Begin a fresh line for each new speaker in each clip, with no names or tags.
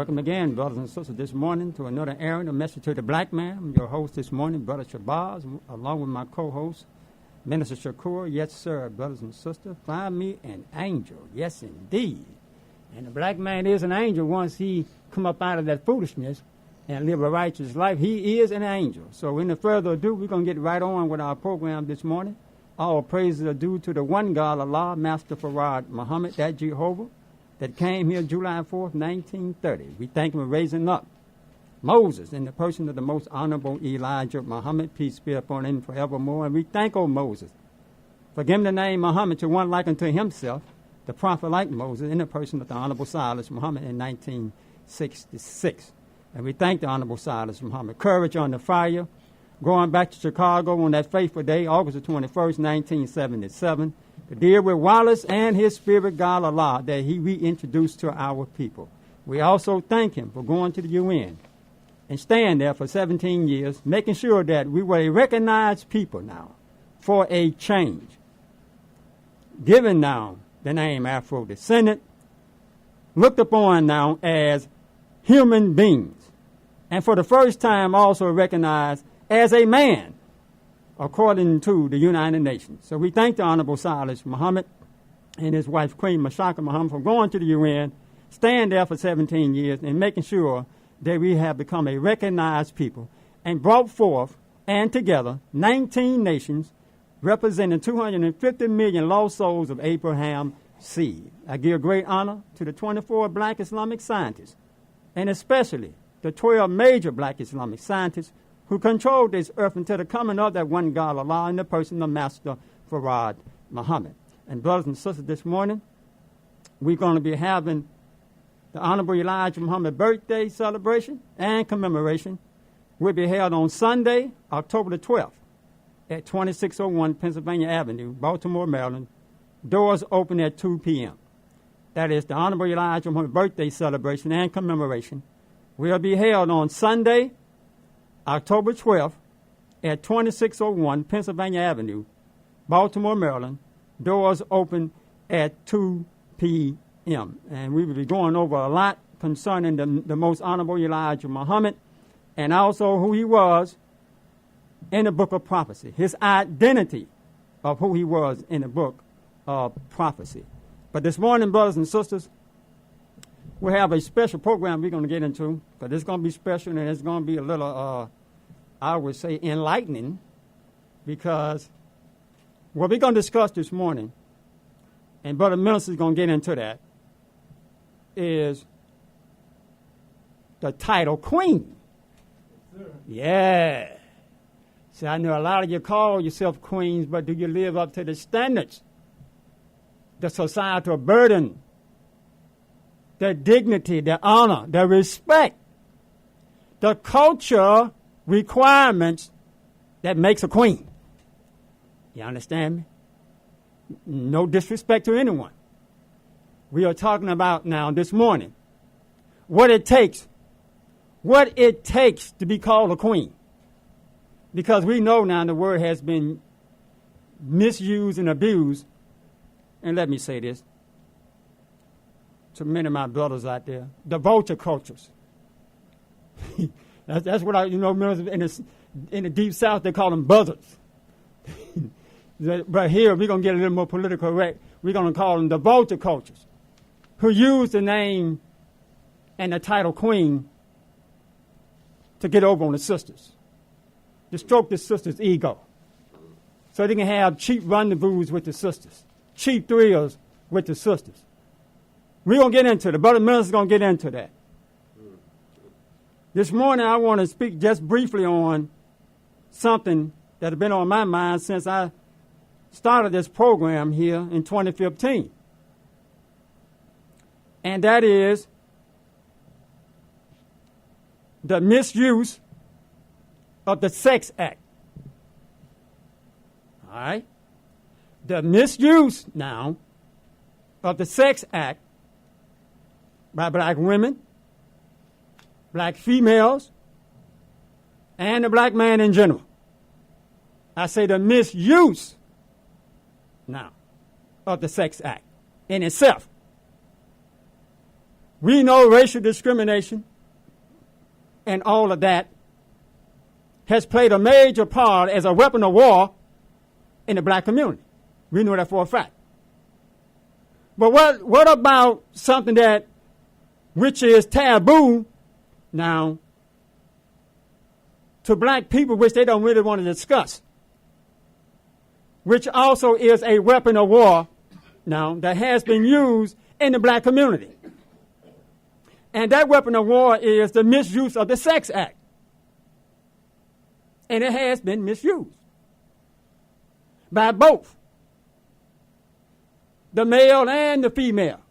Welcome again, brothers and sisters, this morning to another airing, a message to the black man. I'm your host this morning, Brother Shabazz, along with my co-host, Minister Shakur. Yes, sir, brothers and sisters, find me an angel. Yes, indeed. And the black man is an angel once he come up out of that foolishness and live a righteous life. He is an angel. So without further ado, we're going to get right on with our program this morning. All praises are due to the one God, Allah, Master Farad Muhammad, that Jehovah, that came here July 4th, 1930. We thank him for raising up Moses in the person of the most honorable Elijah Muhammad, peace be upon him forevermore. And we thank, O Moses, for giving the name Muhammad to one like unto himself, the prophet like Moses, in the person of the Honorable Silas Muhammad in 1966. And we thank the Honorable Silas Muhammad. Courage on the fire, going back to Chicago on that fateful day, August the 21st, 1977, to deal with Wallace and his spirit, God Allah, that he reintroduced to our people. We also thank him for going to the UN and staying there for 17 years, making sure that we were a recognized people now for a change. Given now the name Afrodescendant, looked upon now as human beings, and for the first time also recognized as a man, according to the United Nations. So we thank the Honorable Silas Muhammad and his wife, Queen Misshaki Muhammad, for going to the UN, staying there for 17 years, and making sure that we have become a recognized people and brought forth and together 19 nations representing 250 million lost souls of Abraham's seed. I give great honor to the 24 black Islamic scientists, and especially the 12 major black Islamic scientists who controlled this earth until the coming of that one God Allah in the person of Master Farad Muhammad. And brothers and sisters, this morning, we're going to be having the Honorable Elijah Muhammad birthday celebration and commemoration. Will be held on Sunday, October the 12th, at 2601 Pennsylvania Avenue, Baltimore, Maryland. Doors open at 2 p.m. That is the Honorable Elijah Muhammad birthday celebration and commemoration. Will be held on Sunday, October 12th, at 2601 Pennsylvania Avenue, Baltimore, Maryland. Doors open at 2 p.m. And we will be going over a lot concerning the most honorable Elijah Muhammad and also who he was in the book of prophecy, his identity of who he was in the book of prophecy. But this morning, brothers and sisters, we have a special program we're going to get into, but it's going to be special and it's going to be a little, I would say, enlightening, because what we're going to discuss this morning, and Brother Minister is going to get into that, is the title Queen. Yes, sir. Yeah. See, I know a lot of you call yourself queens, but do you live up to the standards, the societal burden, the dignity, the honor, the respect, the culture requirements that makes a queen? You understand me? No disrespect to anyone. We are talking about now this morning what it takes to be called a queen. Because we know now the word has been misused and abused. And let me say this to many of my brothers out there, the vulture cultures. that's what in the deep south they call them buzzards. But here we're going to get a little more politically correct. We're going to call them the vulture cultures, who use the name and the title queen to get over on the sisters, to stroke the sisters' ego, so they can have cheap rendezvous with the sisters, cheap thrills with the sisters. We're going to get into it. Brother Minister's going to get into that. This morning I want to speak just briefly on something that has been on my mind since I started this program here in 2015. And that is the misuse of the Sex Act. All right? The misuse now of the Sex Act by black women, black females, and the black man in general. I say the misuse now of the Sex Act in itself. We know racial discrimination and all of that has played a major part as a weapon of war in the black community. We know that for a fact. But what about something that which is taboo now to black people, which they don't really want to discuss, which also is a weapon of war now that has been used in the black community? And that weapon of war is the misuse of the Sex Act. And it has been misused by both the male and the female.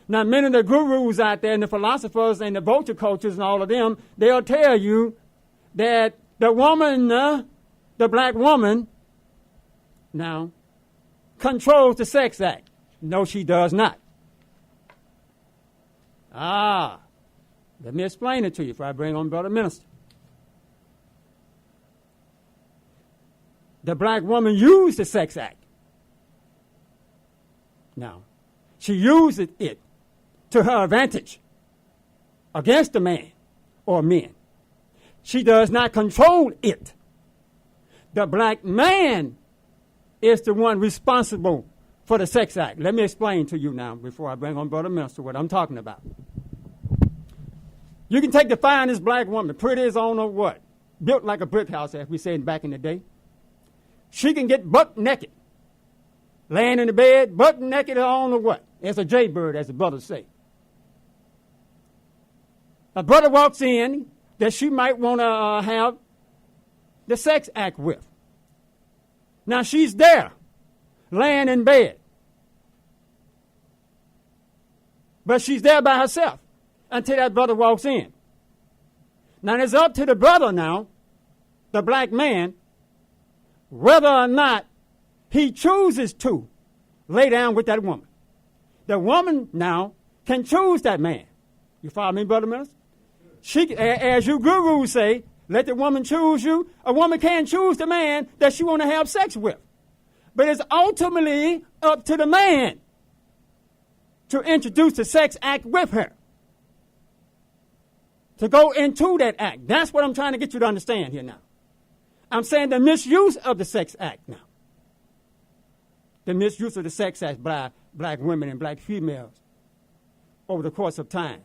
Now, many of the gurus out there and the philosophers and the vulture cultures and all of them, they'll tell you that the woman, the black woman, now, controls the Sex Act. No, she does not. Let me explain it to you before I bring on Brother Minister. The black woman used the Sex Act. Now, she used it to her advantage against the man or men. She does not control it. The black man is the one responsible for the Sex Act. Let me explain to you now, before I bring on Brother Minister, what I'm talking about. You can take the finest black woman, pretty as on or what, built like a brick house, as we said back in the day. She can get buck naked, laying in the bed, buck naked on or what, as a jaybird, as the brothers say. A brother walks in that she might want to have the sex act with. Now she's there, laying in bed. But she's there by herself until that brother walks in. Now it's up to the brother now, the black man, whether or not he chooses to lay down with that woman. The woman now can choose that man. You follow me, Brother Minister? She, as you gurus say, let the woman choose you. A woman can choose the man that she want to have sex with. But it's ultimately up to the man to introduce the sex act with her. To go into that act. That's what I'm trying to get you to understand here now. I'm saying the misuse of the sex act now. The misuse of the sex act by black women and black females over the course of time.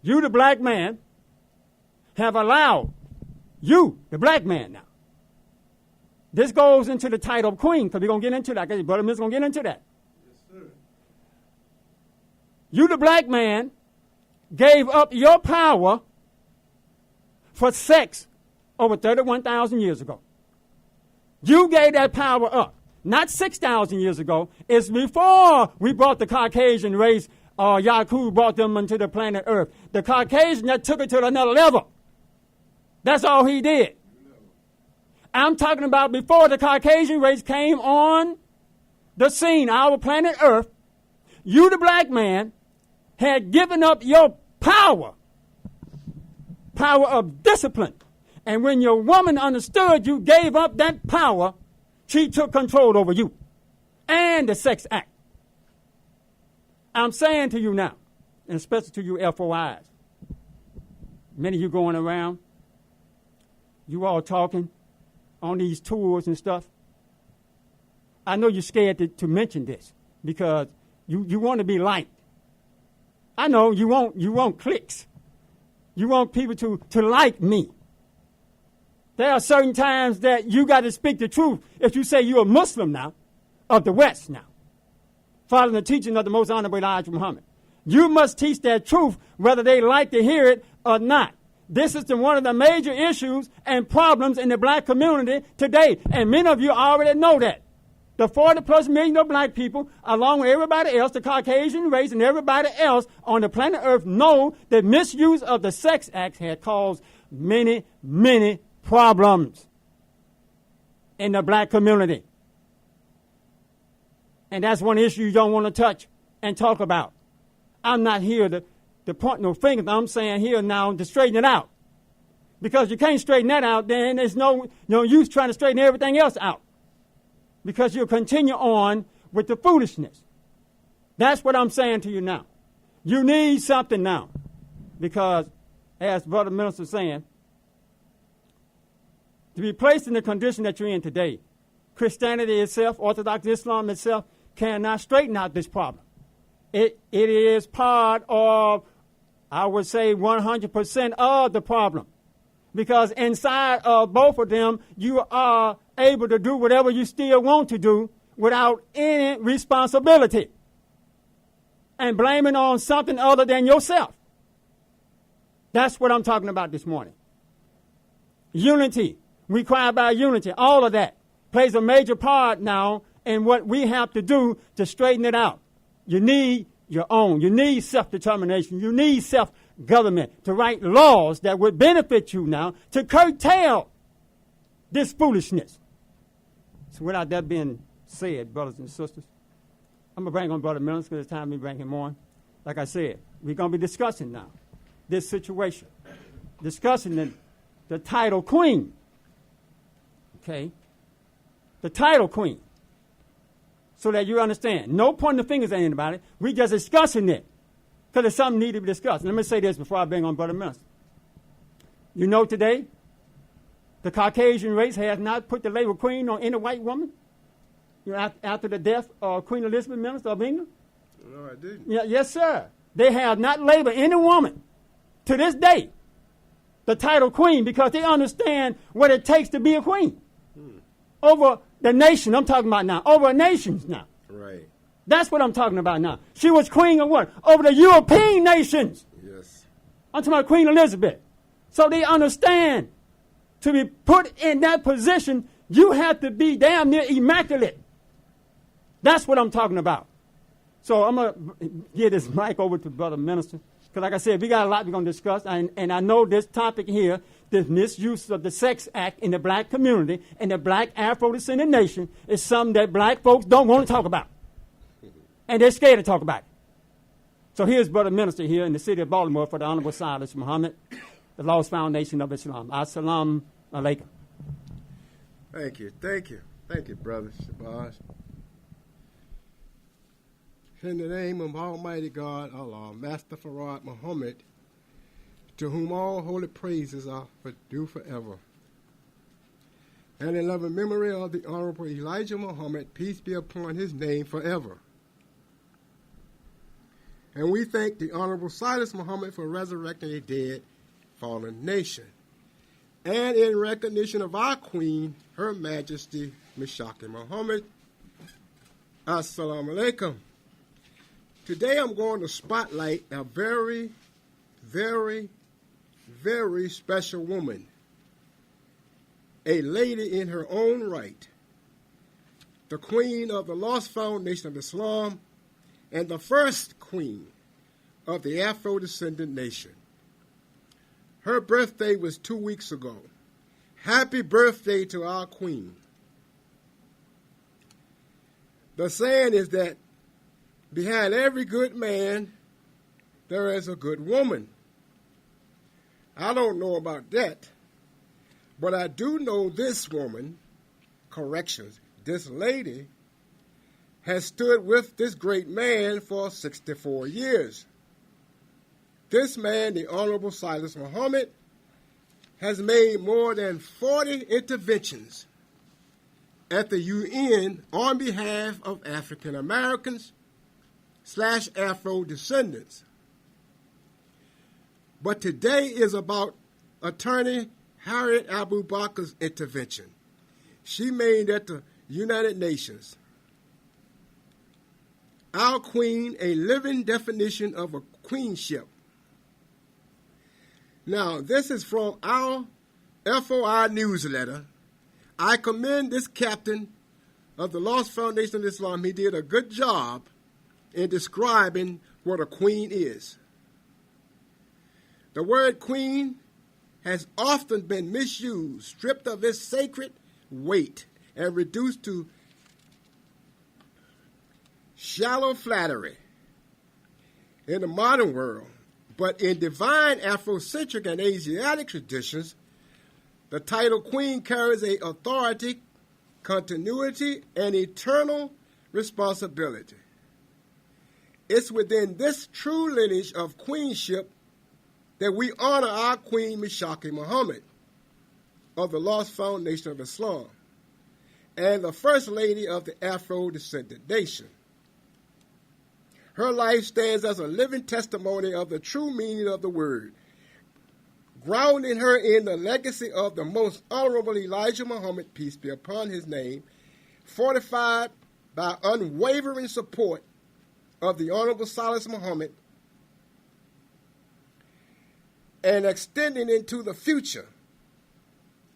You, the black man, have allowed you, the black man now. This goes into the title of queen, because we're going to get into that. Brother Mills is going to get into that.
Yes, sir.
You, the black man, gave up your power for sex over 31,000 years ago. You gave that power up. Not 6,000 years ago. It's before we brought the Caucasian race, Yaku brought them into the planet Earth. The Caucasian that took it to another level. That's all he did. I'm talking about before the Caucasian race came on the scene, our planet Earth. You, the black man, had given up your power of discipline. And when your woman understood you gave up that power, she took control over you and the sex act. I'm saying to you now, and especially to you FOIs, many of you going around, you all talking on these tours and stuff. I know you're scared to mention this because you want to be liked. I know you want clicks. You want people to like me. There are certain times that you got to speak the truth. If you say you're a Muslim now, of the West now, following the teaching of the most honorable Elijah Muhammad, you must teach that truth whether they like to hear it or not. This is one of the major issues and problems in the black community today. And many of you already know that. The 40+ million of black people, along with everybody else, the Caucasian race and everybody else on the planet Earth, know that misuse of the Sex Act had caused many, many problems in the black community. And that's one issue you don't want to touch and talk about. I'm not here to point no fingers. I'm saying here now to straighten it out. Because you can't straighten that out, then there's no use trying to straighten everything else out. Because you'll continue on with the foolishness. That's what I'm saying to you now. You need something now. Because, as Brother Minister was saying, to be placed in the condition that you're in today, Christianity itself, Orthodox Islam itself, cannot straighten out this problem. It is part of, I would say, 100% of the problem. Because inside of both of them, you are able to do whatever you still want to do without any responsibility and blaming on something other than yourself. That's what I'm talking about this morning. Unity. We cry about unity. All of that plays a major part now in what we have to do to straighten it out. You need your own. You need self-determination. You need self-government to write laws that would benefit you now to curtail this foolishness. So without that being said, brothers and sisters, I'm going to bring on Brother Mills because it's time to bring him on. Like I said, we're going to be discussing now this situation, discussing the title queen. Okay? The title queen. So that you understand. No pointing the fingers at anybody. We just discussing it. Because it's something need to be discussed. Let me say this before I bring on Brother Minister. You know today, the Caucasian race has not put the label queen on any white woman. You know, after the death of Queen Elizabeth, Minister of England.
No, I didn't.
Yeah, yes, sir. They have not labeled any woman to this day the title queen because they understand what it takes to be a queen. Over the nation, I'm talking about now. Over nations now.
Right.
That's what I'm talking about now. She was queen of what? Over the European nations.
Yes.
I'm talking about Queen Elizabeth. So they understand to be put in that position, you have to be damn near immaculate. That's what I'm talking about. So I'm going to give this mic over to Brother Minister. Because like I said, we got a lot we're going to discuss. And I know this topic here, the misuse of the sex act in the black community and the black Afro-descendant nation is something that black folks don't want to talk about. And they're scared to talk about it. So here's Brother Minister here in the city of Baltimore for the Honorable Silas Muhammad, the Lost Foundation of Islam. Assalamu alaikum.
Thank you. Thank you. Thank you, Brother Shabazz. In the name of Almighty God, Allah, Master Farad Muhammad, to whom all holy praises are due forever. And in loving memory of the Honorable Elijah Muhammad, peace be upon his name forever. And we thank the Honorable Silas Muhammad for resurrecting a dead, fallen nation. And in recognition of our Queen, Her Majesty, Misshaki Muhammad, Assalamu alaikum. Today I'm going to spotlight a very, very, very special woman. A lady in her own right. The queen of the Lost Foundation of Islam and the first queen of the Afro-descendant nation. Her birthday was 2 weeks ago. Happy birthday to our queen. The saying is that behind every good man, there is a good woman. I don't know about that, but I do know this woman, this lady, has stood with this great man for 64 years. This man, the Honorable Silas Muhammad, has made more than 40 interventions at the UN on behalf of African Americans / Afro-descendants. But today is about Attorney Harriet Abu Bakr's intervention. She made at the United Nations. Our Queen, a living definition of a queenship. Now, this is from our FOI newsletter. I commend this captain of the Lost Foundation of Islam. He did a good job in describing what a queen is. The word queen has often been misused, stripped of its sacred weight, and reduced to shallow flattery in the modern world. But in divine Afrocentric and Asiatic traditions, the title queen carries a authority, continuity, and eternal responsibility. It's within this true lineage of queenship that we honor our Queen Misshaki Muhammad of the Lost Foundation of Islam and the First Lady of the Afro-Descendant Nation. Her life stands as a living testimony of the true meaning of the word, grounding her in the legacy of the most honorable Elijah Muhammad, peace be upon his name, fortified by unwavering support of the Honorable Silas Muhammad, and extending into the future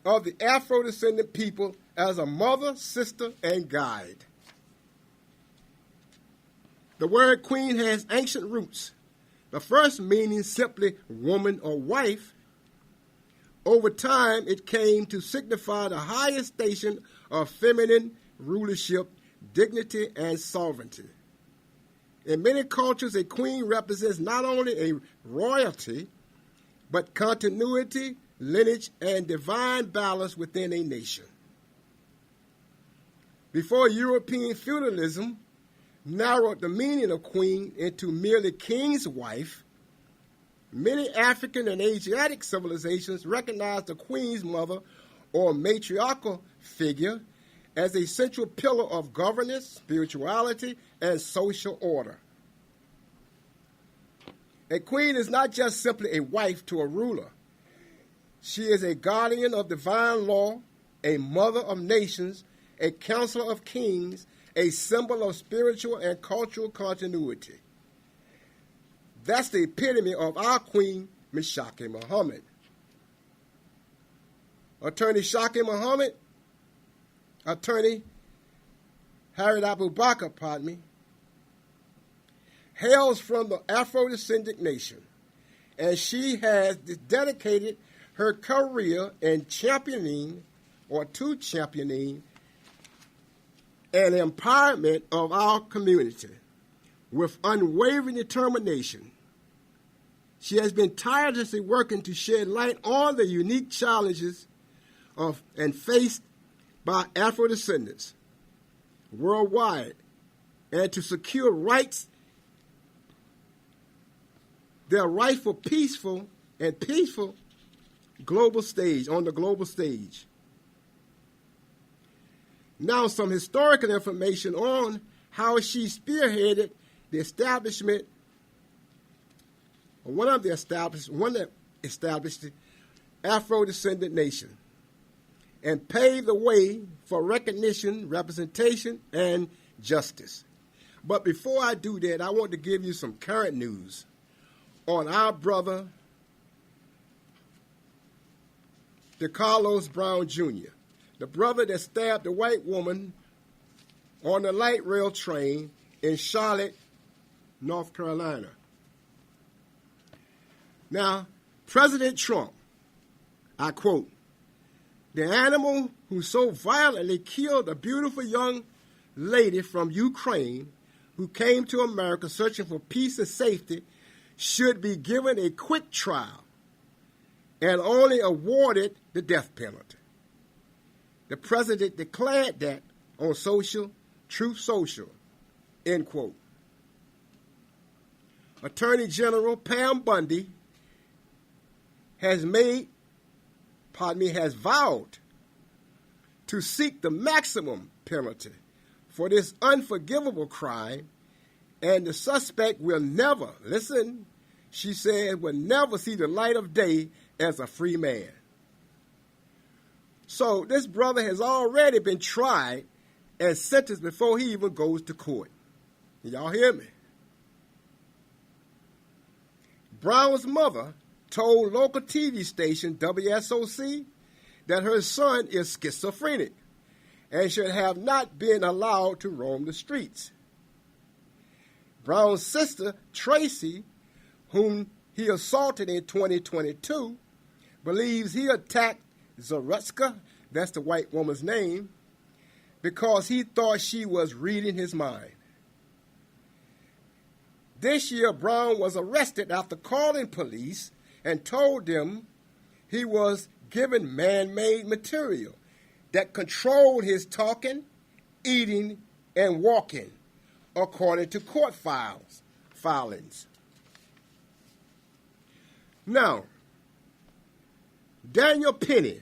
of the Afro-descendant people as a mother, sister, and guide. The word queen has ancient roots. The first meaning simply woman or wife. Over time, it came to signify the highest station of feminine rulership, dignity, and sovereignty. In many cultures, a queen represents not only a royalty, but continuity, lineage, and divine balance within a nation. Before European feudalism narrowed the meaning of queen into merely king's wife, many African and Asiatic civilizations recognized the queen's mother or matriarchal figure as a central pillar of governance, spirituality, and social order. A queen is not just simply a wife to a ruler. She is a guardian of divine law, a mother of nations, a counselor of kings, a symbol of spiritual and cultural continuity. That's the epitome of our Queen, Misshaki Muhammad. Attorney Harriet Abu Bakr, hails from the Afro-descendant nation, and she has dedicated her career in championing and empowerment of our community with unwavering determination. She has been tirelessly working to shed light on the unique challenges faced by Afro-descendants worldwide and to secure their rightful peaceful global stage, on the global stage. Now some historical information on how she spearheaded the establishment, or one that established the Afro-descendant nation and paved the way for recognition, representation, and justice. But before I do that, I want to give you some current news on our brother, DeCarlos Brown Jr., the brother that stabbed the white woman on the light rail train in Charlotte, North Carolina. Now, President Trump, I quote, "The animal who so violently killed a beautiful young lady from Ukraine who came to America searching for peace and safety should be given a quick trial and only awarded the death penalty." The president declared that on Truth Social, end quote. Attorney General Pam Bundy has vowed to seek the maximum penalty for this unforgivable crime, and the suspect will never, listen, she said, will never see the light of day as a free man. So this brother has already been tried and sentenced before he even goes to court. Y'all hear me? Brown's mother told local TV station WSOC that her son is schizophrenic and should have not been allowed to roam the streets. Brown's sister, Tracy, whom he assaulted in 2022, believes he attacked Zarutska, that's the white woman's name, because he thought she was reading his mind. This year, Brown was arrested after calling police and told them he was given man-made material that controlled his talking, eating, and walking, according to court files filings. Now, Daniel Penny,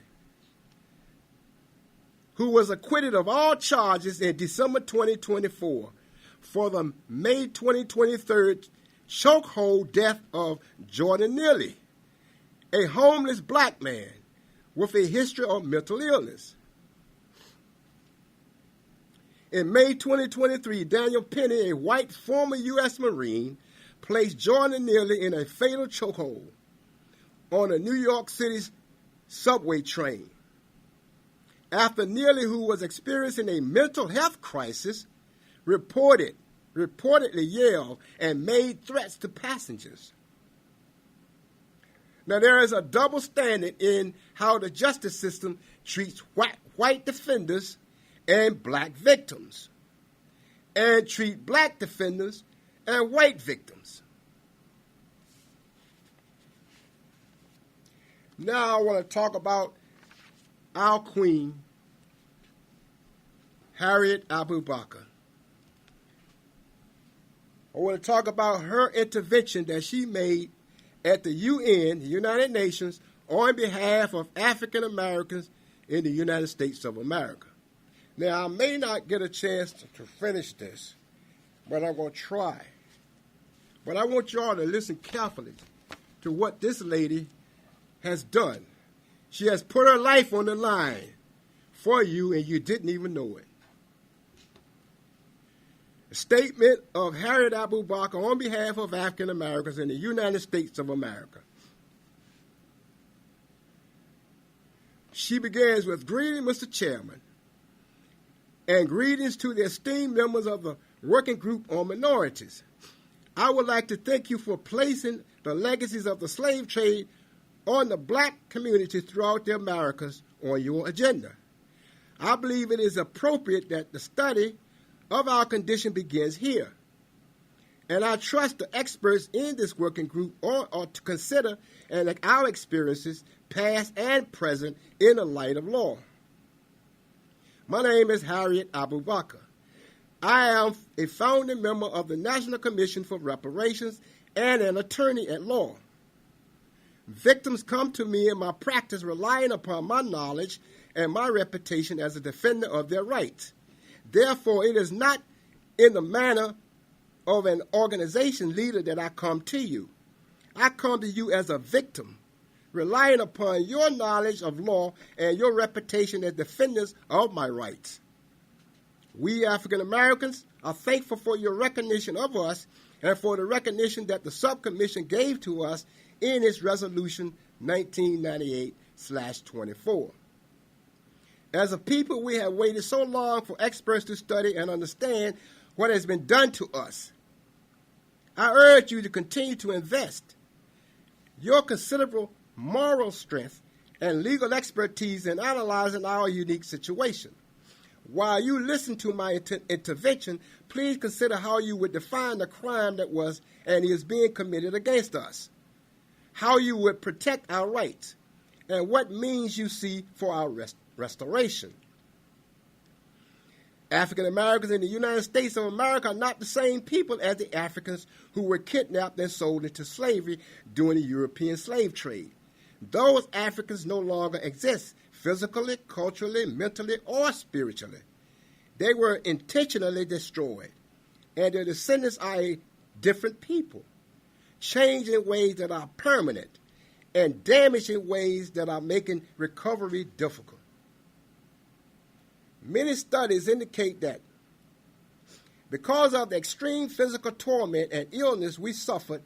who was acquitted of all charges in December 2024 for the May 2023 chokehold death of Jordan Neely, a homeless black man with a history of mental illness. In May 2023, Daniel Penny, a white former U.S. Marine, placed Jordan Neely in a fatal chokehold on a New York City subway train. After Neely, who was experiencing a mental health crisis, reportedly yelled and made threats to passengers. Now, there is a double standard in how the justice system treats white defenders and black victims, and treat black defenders and white victims. Now I want to talk about our queen, Harriet Abu Bakr. I want to talk about her intervention that she made at the UN, the United Nations, on behalf of African Americans in the United States of America. Now, I may not get a chance to finish this, but I'm going to try. But I want you all to listen carefully to what this lady has done. She has put her life on the line for you, and you didn't even know it. A statement of Harriet Abu Bakr on behalf of African Americans in the United States of America. She begins with, "Greeting, Mr. Chairman, and greetings to the esteemed members of the Working Group on Minorities. I would like to thank you for placing the legacies of the slave trade on the black community throughout the Americas on your agenda. I believe it is appropriate that the study of our condition begins here, and I trust the experts in this working group are to consider our experiences, past and present, in the light of law. My name is Harriet Abu Bakr. I am a founding member of the National Commission for Reparations and an attorney at law. Victims come to me in my practice relying upon my knowledge and my reputation as a defender of their rights. Therefore, it is not in the manner of an organization leader that I come to you. I come to you as a victim, relying upon your knowledge of law and your reputation as defenders of my rights. We African Americans are thankful for your recognition of us and for the recognition that the subcommission gave to us in its resolution 1998/24. As a people, we have waited so long for experts to study and understand what has been done to us. I urge you to continue to invest your considerable moral strength and legal expertise in analyzing our unique situation. While you listen to my intervention, please consider how you would define the crime that was and is being committed against us, how you would protect our rights, and what means you see for our restoration. African Americans in the United States of America are not the same people as the Africans who were kidnapped and sold into slavery during the European slave trade. Those Africans no longer exist physically, culturally, mentally, or spiritually. They were intentionally destroyed, and their descendants are a different people, changed in ways that are permanent and damaged in ways that are making recovery difficult. Many studies indicate that because of the extreme physical torment and illness we suffered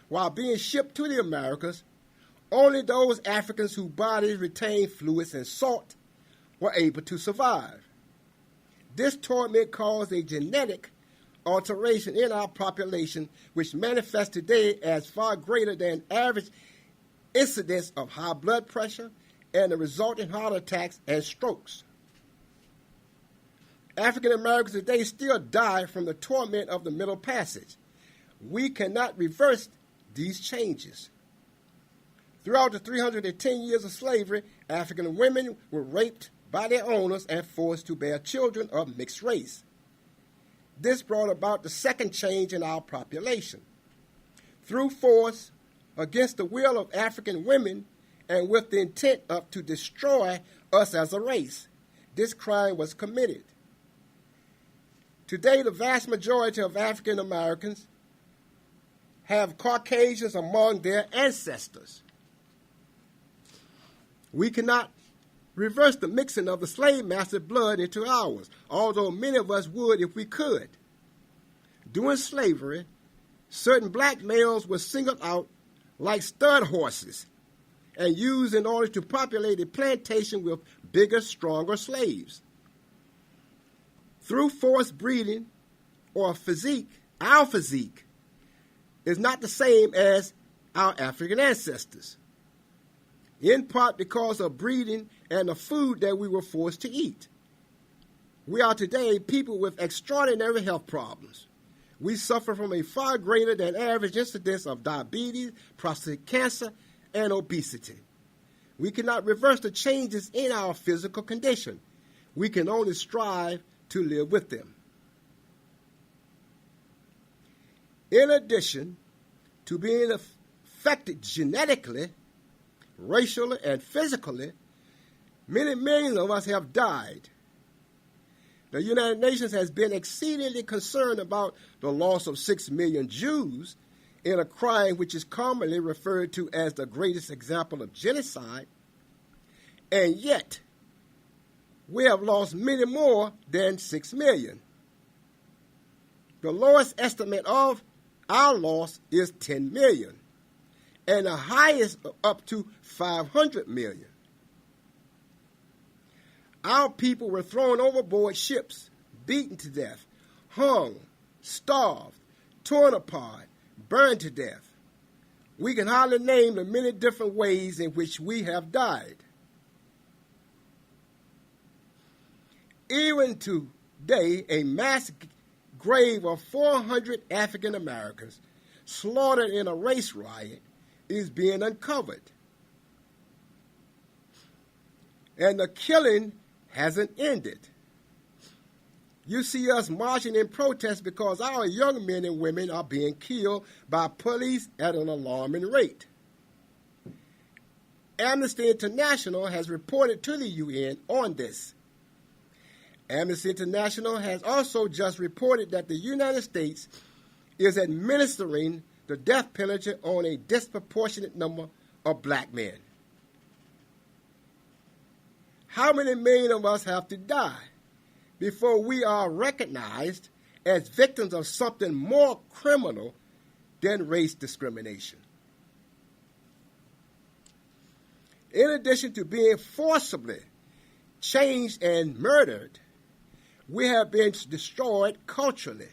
while being shipped to the Americas, only those Africans whose bodies retained fluids and salt were able to survive. This torment caused a genetic alteration in our population, which manifests today as far greater than average incidence of high blood pressure and the resulting heart attacks and strokes. African Americans today still die from the torment of the Middle Passage. We cannot reverse these changes. Throughout the 310 years of slavery, African women were raped by their owners and forced to bear children of mixed race. This brought about the second change in our population. through force against the will of African women and with the intent of to destroy us as a race. This crime was committed. Today, the vast majority of African Americans have Caucasians among their ancestors. We cannot reverse the mixing of the slave master's blood into ours, although many of us would if we could. During slavery, certain black males were singled out like stud horses and used in order to populate a plantation with bigger, stronger slaves. Through forced breeding or physique, our physique is not the same as our African ancestors, in part because of breeding and the food that we were forced to eat. We are today people with extraordinary health problems. We suffer from a far greater than average incidence of diabetes, prostate cancer, and obesity. We cannot reverse the changes in our physical condition. We can only strive to live with them. In addition to being affected genetically, racially, and physically, many millions of us have died. The United Nations has been exceedingly concerned about the loss of 6 million Jews in a crime which is commonly referred to as the greatest example of genocide, and yet we have lost many more than 6 million. The lowest estimate of our loss is 10 million, and the highest up to 500 million. Our people were thrown overboard ships, beaten to death, hung, starved, torn apart, burned to death. We can hardly name the many different ways in which we have died. Even today, a mass grave of 400 African Americans slaughtered in a race riot is being uncovered. And the killing hasn't ended. You see us marching in protest because our young men and women are being killed by police at an alarming rate. Amnesty International has reported to the UN on this. Amnesty International has also just reported that the United States is administering the death penalty on a disproportionate number of black men. How many million of us have to die before we are recognized as victims of something more criminal than race discrimination? In addition to being forcibly changed and murdered, we have been destroyed culturally.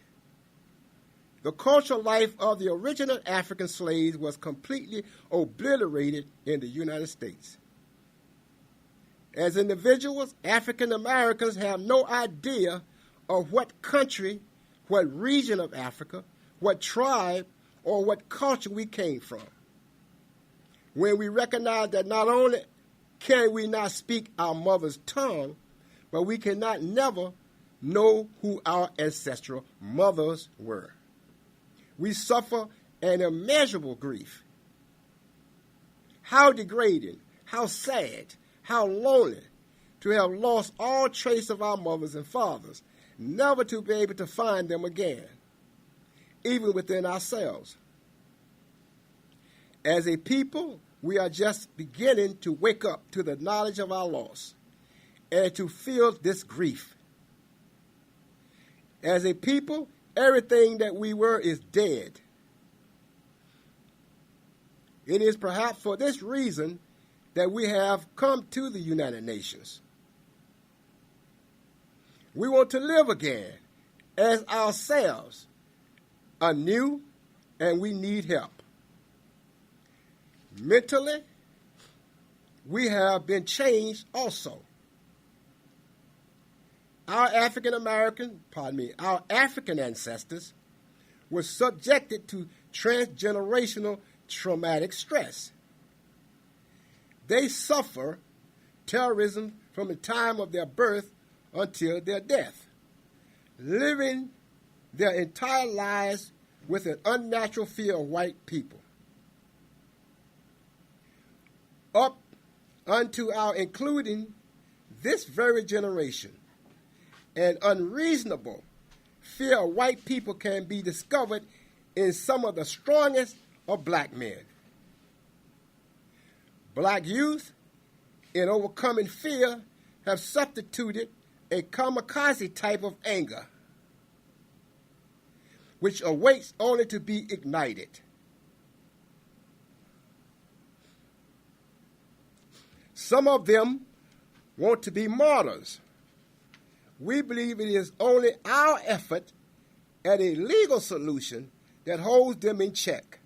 The cultural life of the original African slaves was completely obliterated in the United States. As individuals, African Americans have no idea of what country, what region of Africa, what tribe, or what culture we came from. When we recognize that not only can we not speak our mother's tongue, but we cannot never know who our ancestral mothers were. We suffer an immeasurable grief. How degrading, how sad, how lonely to have lost all trace of our mothers and fathers, never to be able to find them again, even within ourselves. As a people, we are just beginning to wake up to the knowledge of our loss and to feel this grief. As a people, everything that we were is dead. It is perhaps for this reason that we have come to the United Nations. We want to live again as ourselves, anew, and we need help. Mentally, we have been changed also. Our African ancestors were subjected to transgenerational traumatic stress. They suffer terrorism from the time of their birth until their death, living their entire lives with an unnatural fear of white people, up unto our including this very generation. An unreasonable fear of white people can be discovered in some of the strongest of black men. Black youth, in overcoming fear, have substituted a kamikaze type of anger, which awaits only to be ignited. Some of them want to be martyrs. We believe it is only our effort at a legal solution that holds them in check.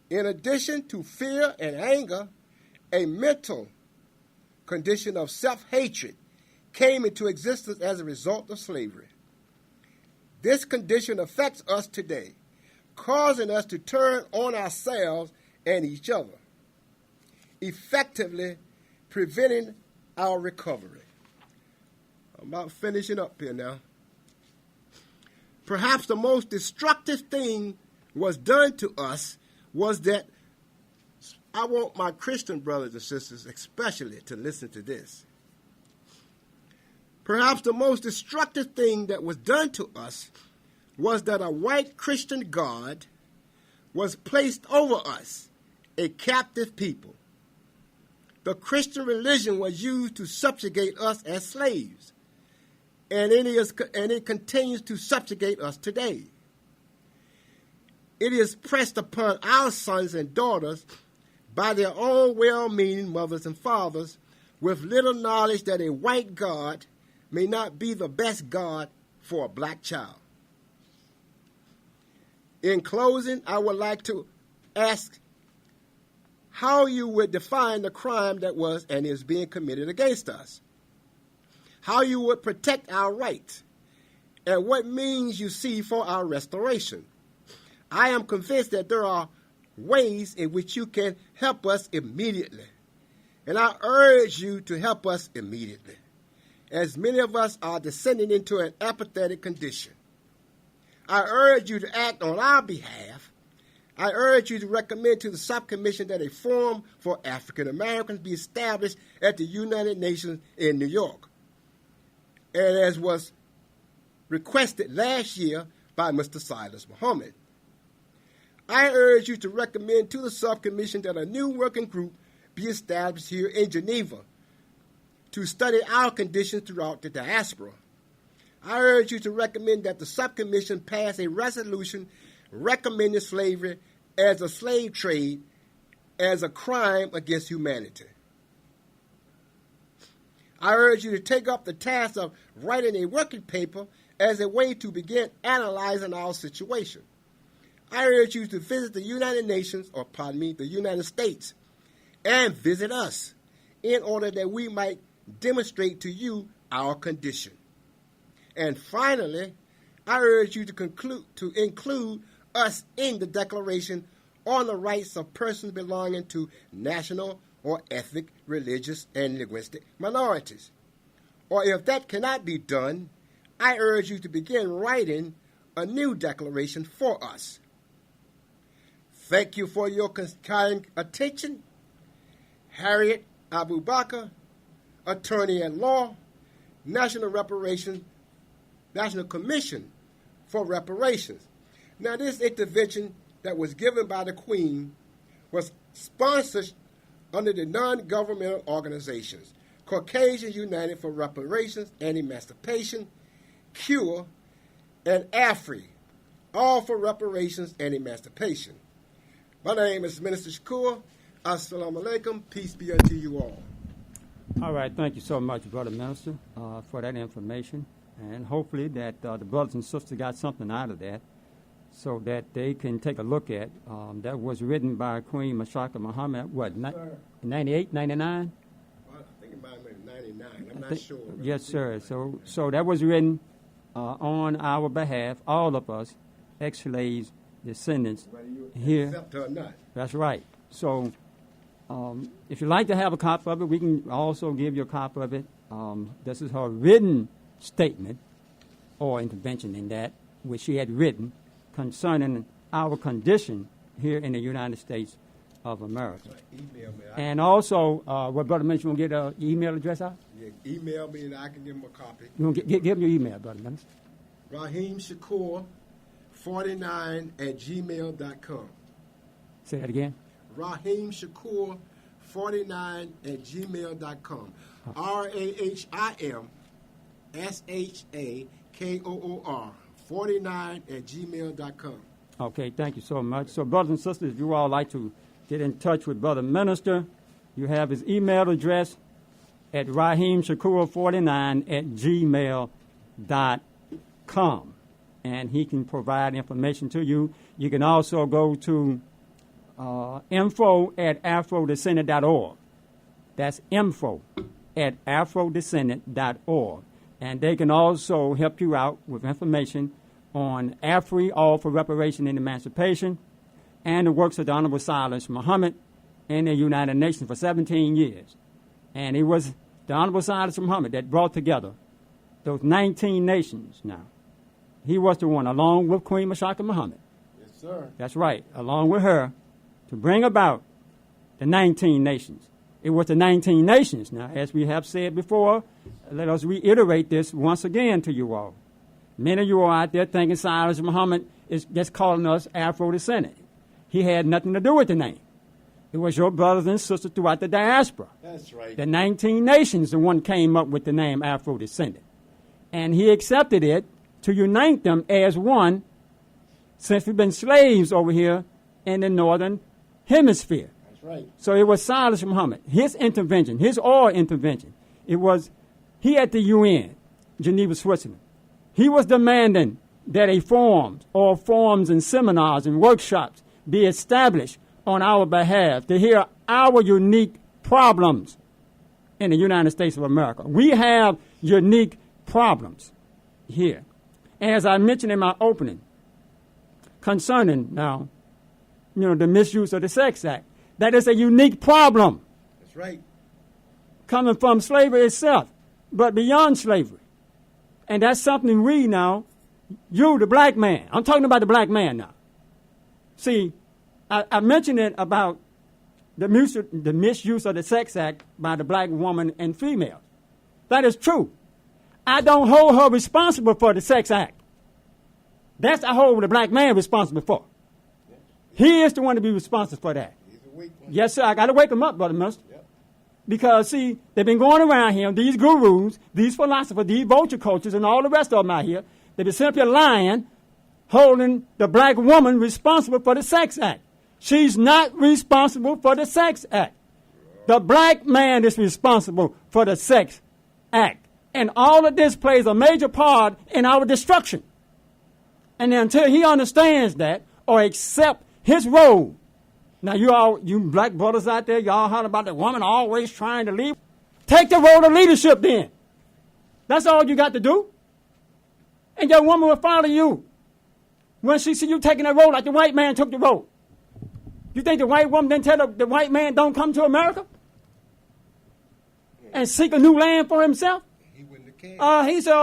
In addition to fear and anger, a mental condition of self-hatred came into existence as a result of slavery. This condition affects us today, causing us to turn on ourselves and each other, effectively preventing our recovery. I'm about finishing up here now. Perhaps the most destructive thing was done to us was that I want my Christian brothers and sisters especially to listen to this. Perhaps the most destructive thing that was done to us was that a white Christian God was placed over us, a captive people. The Christian religion was used to subjugate us as slaves, and it continues to subjugate us today. It is pressed upon our sons and daughters by their own well-meaning mothers and fathers with little knowledge that a white God may not be the best God for a black child. In closing, I would like to ask how you would define the crime that was and is being committed against us, how you would protect our rights, and what means you see for our restoration. I am convinced that there are ways in which you can help us immediately, and I urge you to help us immediately, as many of us are descending into an apathetic condition. I urge you to act on our behalf. I urge you to recommend to the subcommission that a forum for African Americans be established at the United Nations in New York, and as was requested last year by Mr. Silas Muhammad. I urge you to recommend to the subcommission that a new working group be established here in Geneva to study our conditions throughout the diaspora. I urge you to recommend that the subcommission pass a resolution recommending slavery as a slave trade as a crime against humanity. I urge you to take up the task of writing a working paper as a way to begin analyzing our situation. I urge you to visit the United States, and visit us in order that we might demonstrate to you our condition. And finally, I urge you to include us in the Declaration on the Rights of Persons Belonging to National or Ethnic, Religious, and Linguistic Minorities. Or if that cannot be done, I urge you to begin writing a new declaration for us. Thank you for your kind attention. Harriet Abubakar, Attorney at Law, National Commission for Reparations. Now, this intervention that was given by the Queen was sponsored under the non-governmental organizations Caucasians United for Reparations and Emancipation, CURE, and AFRI, all for reparations and emancipation. My name is Minister Shakur. Assalamu alaikum. Peace be unto you all.
All right. Thank you so much, Brother Minister, for that information. And hopefully that the brothers and sisters got something out of that so that they can take a look at. That was written by Queen Misshaki Muhammad, what, 98, 99?
Well, I think it might have been 99. I'm not sure.
Yes, sir. So that was written on our behalf, all of us, ex-slaves, descendants here.
Accept or not.
That's right. So if you'd like to have a copy of it, we can also give you a copy of it. This is her written statement or intervention in that, which she had written concerning our condition here in the United States of America.
Email me.
And also, what Brother Minister, you want to get an email address out?
Yeah, email me and I can give him a copy.
You want to give him your email, Brother Minister?
Raheem Shakur 49@gmail.com.
Say that again.
Raheem Shakur 49@gmail.com. RAHIM SHAKOOR 49@gmail.com.
Okay, thank you so much. So, brothers and sisters, if you all like to get in touch with Brother Minister, you have his email address at rahimshakur49@gmail.com. And he can provide information to you. You can also go to info@afrodescendant.org. That's info@afrodescendant.org. And they can also help you out with information on AFRI, All for Reparation and Emancipation, and the works of the Honorable Silas Muhammad in the United Nations for 17 years. And it was the Honorable Silas Muhammad that brought together those 19 nations now. He was the one, along with Queen Misshaki Muhammad.
Yes, sir.
That's right, along with her, to bring about the 19 nations. It was the 19 nations. Now, as we have said before, let us reiterate this once again to you all. Many of you are out there thinking Silas Muhammad is just calling us Afro-descendant. He had nothing to do with the name. It was your brothers and sisters throughout the diaspora.
That's right.
The 19 nations, the one came up with the name Afro-descendant. And he accepted it to unite them as one, since we've been slaves over here in the northern hemisphere.
That's right.
So it was Silas Muhammad, his intervention, his oil intervention. It was he at the UN, Geneva, Switzerland. He was demanding that a forums and seminars and workshops be established on our behalf to hear our unique problems in the United States of America. We have unique problems here. As I mentioned in my opening, concerning now, the misuse of the Sex Act, that is a unique problem.
That's right.
Coming from slavery itself, but beyond slavery. And that's something we now, you, the black man, I'm talking about the black man now. See, I mentioned it about the misuse of the Sex Act by the black woman and female. That is true. I don't hold her responsible for the Sex Act. That's I hold the black man responsible for. He is the one to be responsible for that.
He's a weak one.
Yes, sir. I got to wake him up, Brother Minister.
Yep.
Because, see, they've been going around here, these gurus, these philosophers, these vulture coaches, and all the rest of them out here, they've been simply lying, holding the black woman responsible for the Sex Act. She's not responsible for the Sex Act. The black man is responsible for the Sex Act. And all of this plays a major part in our destruction. And until he understands that or accept his role. Now, you black brothers out there, y'all holler about the woman always trying to lead. Take the role of leadership then. That's all you got to do. And your woman will follow you when she see you taking that role like the white man took the role. You think the white woman didn't tell the white man don't come to America and seek a new land for himself?
He wouldn't have cared.
He said,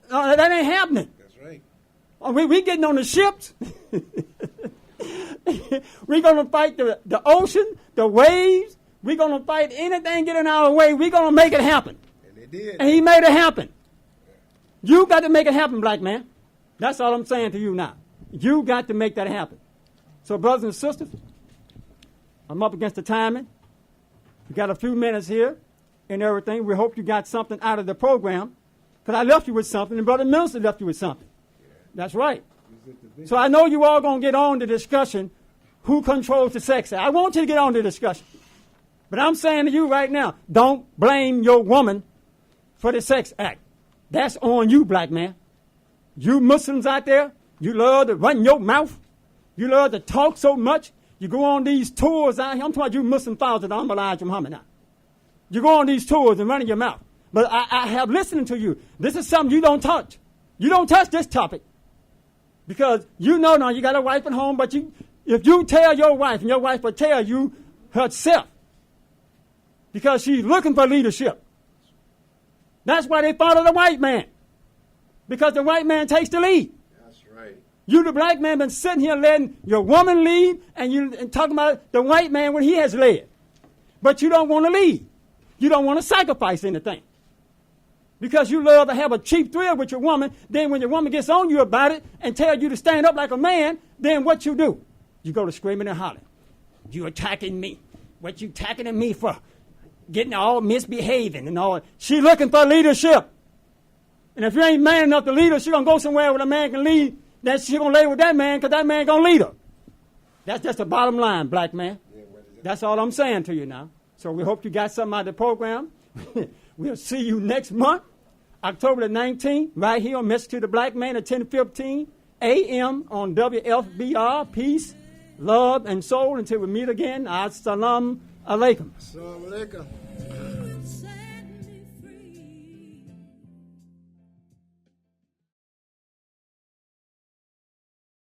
that ain't happening.
That's right.
We getting on the ships. We're going to fight the ocean, the waves. We're going to fight anything get in our way. We're going to make it happen.
And they did.
And he made it happen. You got to make it happen, black man. That's all I'm saying to you now. You got to make that happen. So, brothers and sisters, I'm up against the timing. We got a few minutes here and everything. We hope you got something out of the program, because I left you with something, and Brother Minister left you with something. Yeah. That's right. So I know you all going to get on the discussion, who controls the Sex Act. I want you to get on the discussion. But I'm saying to you right now, don't blame your woman for the Sex Act. That's on you, black man. You Muslims out there, you love to run your mouth. You love to talk so much. You go on these tours out here. I'm talking about you Muslim followers of the Honorable Elijah Muhammad now. You go on these tours and running your mouth. But I have listened to you. This is something you don't touch. You don't touch this topic. Because you know now you got a wife at home, but if you tell your wife, and your wife will tell you herself, because she's looking for leadership. That's why they follow the white man. Because the white man takes the lead.
That's right.
You, the black man, been sitting here letting your woman lead and talking about the white man when he has led. But you don't want to lead. You don't want to sacrifice anything. Because you love to have a cheap thrill with your woman. Then when your woman gets on you about it and tells you to stand up like a man, then what you do? You go to screaming and hollering. You attacking me. What you attacking at me for? Getting all misbehaving and all. She looking for leadership. And if you ain't man enough to lead her, she going to go somewhere where a man can lead. Then she going to lay with that man because that man going to lead her. That's just the bottom line, black man. That's all I'm saying to you now. So we hope you got something out of the program. We'll see you next month, October the 19th, right here on Message to the Black Man at 10:15 a.m. on WFBR. Peace, love, and soul. Until we meet again, Assalamu alaikum.
Assalamu alaikum.